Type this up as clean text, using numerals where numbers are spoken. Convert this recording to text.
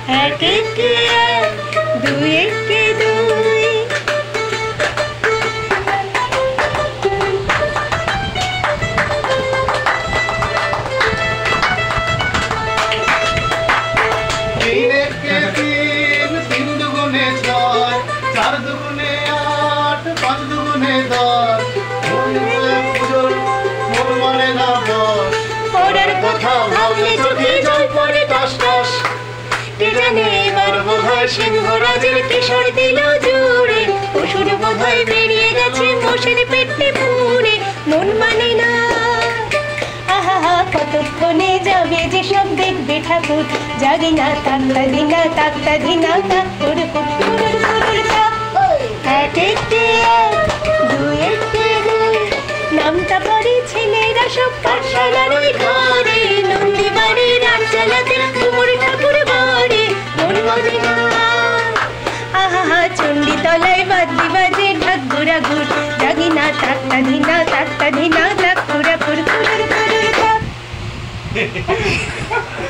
এক একে এক, দুই একে দুই। তিন একে তিন, তিন দুগুণে ছয়, চার দুগুণে আট, পাঁচ দুগুণে দশ। পুজোর মন মানে না বস, পড়ার কথা ভাবলে চোখে জল পড়ে টস টস। কে জানে এবার বোধহয় সিংহরাজের কেশর দিল জুড়ে, অসুর বোধহয় বেরিয়ে গেছে মোষের পেটে পুড়ে। মন মানে না, আহা কতক্ষণে যাবে যে সব দেখবে ঠাকুর। জাগে না তাক্তা দিনা তাক্তা ধিনা তাকুর কুকুর তা। এক একে এক, দুই একে দুই। নামটা পড়ে ছেলেরা সব পাঠশালার ওই ঘরে, নন্দী বাড়ি রাত চালাতে কুমোর ঠাকুর বাড়ি। মন মানে না, আহা চণ্ডী তলায় বাজি বাজে ঢাক ঘুরা ঘুর। জাগি না তাক্তা ধিনা তাকুরা কুর কুর কুর তা।